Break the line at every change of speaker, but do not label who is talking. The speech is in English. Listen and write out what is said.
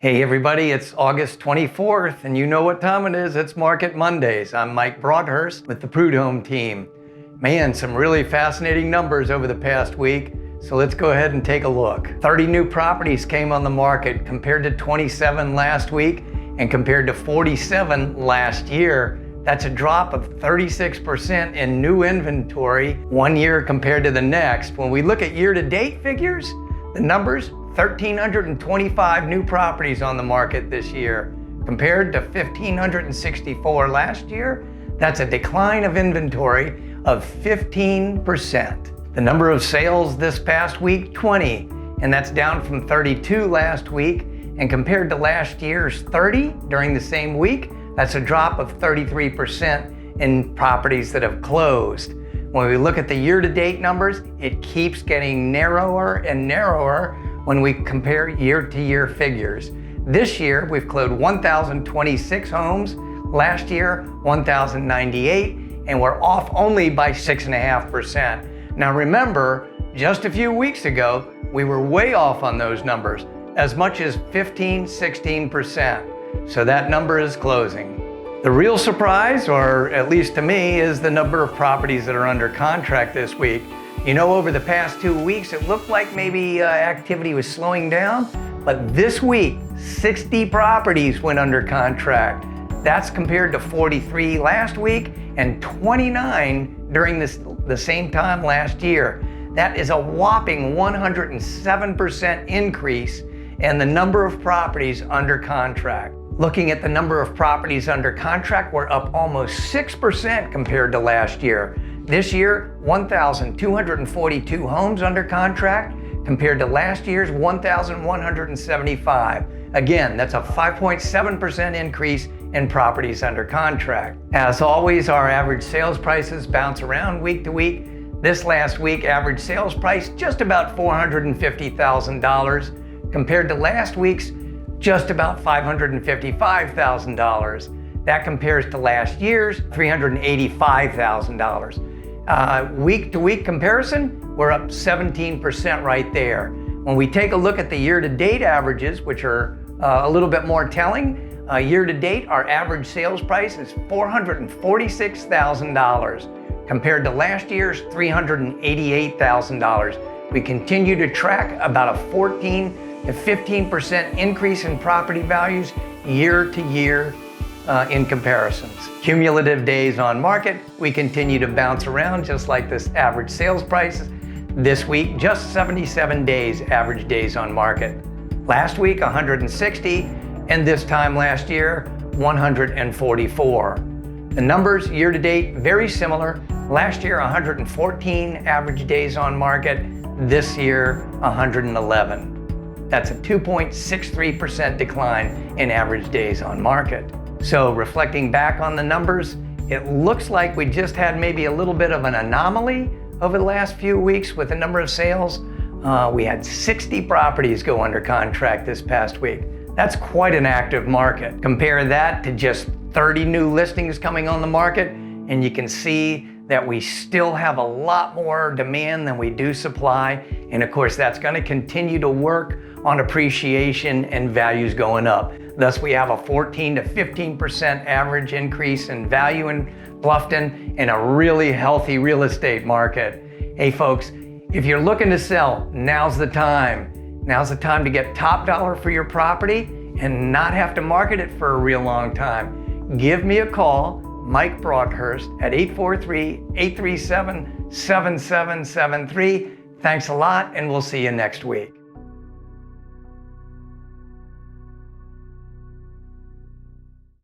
Hey everybody, it's August 24th and you know what time it is. It's Market Mondays. I'm Mike Broadhurst with the Prud'Home team. Man, some really fascinating numbers over the past week. So let's go ahead and take a look. 30 new properties came on the market compared to 27 last week and compared to 47 last year. That's a drop of 36% in new inventory 1 year compared to the next. When we look at year-to-date figures, the numbers, 1,325 new properties on the market this year compared to 1,564 last year. That's a decline of inventory of 15%. The number of sales this past week, 20, and that's down from 32 last week. And compared to last year's 30 during the same week, that's a drop of 33% in properties that have closed. When we look at the year-to-date numbers, it keeps getting narrower and narrower when we compare year-to-year figures. This year, we've closed 1,026 homes. Last year, 1,098, and we're off only by 6.5%. Now remember, just a few weeks ago, we were way off on those numbers, as much as 15–16%. So that number is closing. The real surprise, or at least to me, is the number of properties that are under contract this week. You know, over the past 2 weeks, it looked like maybe activity was slowing down, but this week, 60 properties went under contract. That's compared to 43 last week and 29 during the same time last year. That is a whopping 107% increase in the number of properties under contract. Looking at the number of properties under contract, we're up almost 6% compared to last year. This year, 1,242 homes under contract compared to last year's 1,175. Again, that's a 5.7% increase in properties under contract. As always, our average sales prices bounce around week to week. This last week, average sales price just about $450,000 compared to last week's just about $555,000. That compares to last year's $385,000. Week-to-week comparison, we're up 17% right there. When we take a look at the year-to-date averages, which are a little bit more telling, year-to-date, our average sales price is $446,000 compared to last year's $388,000. We continue to track about a 14 to 15% increase in property values year to year in comparisons. Cumulative days on market, we continue to bounce around just like this average sales price. This week, just 77 days average days on market. Last week, 160, and this time last year, 144. The numbers year to date, very similar. Last year, 114 average days on market. This year, 111. That's a 2.63% decline in average days on market. So reflecting back on the numbers, it looks like we just had maybe a little bit of an anomaly over the last few weeks with the number of sales. We had 60 properties go under contract this past week. That's quite an active market. Compare that to just 30 new listings coming on the market, and you can see that we still have a lot more demand than we do supply. And of course, that's going to continue to work on appreciation and values going up. Thus, we have a 14 to 15% average increase in value in Bluffton and a really healthy real estate market. Hey folks, if you're looking to sell, now's the time. Now's the time to get top dollar for your property and not have to market it for a real long time. Give me a call, Mike Broadhurst, at 843-837-7773. Thanks a lot, and we'll see you next week.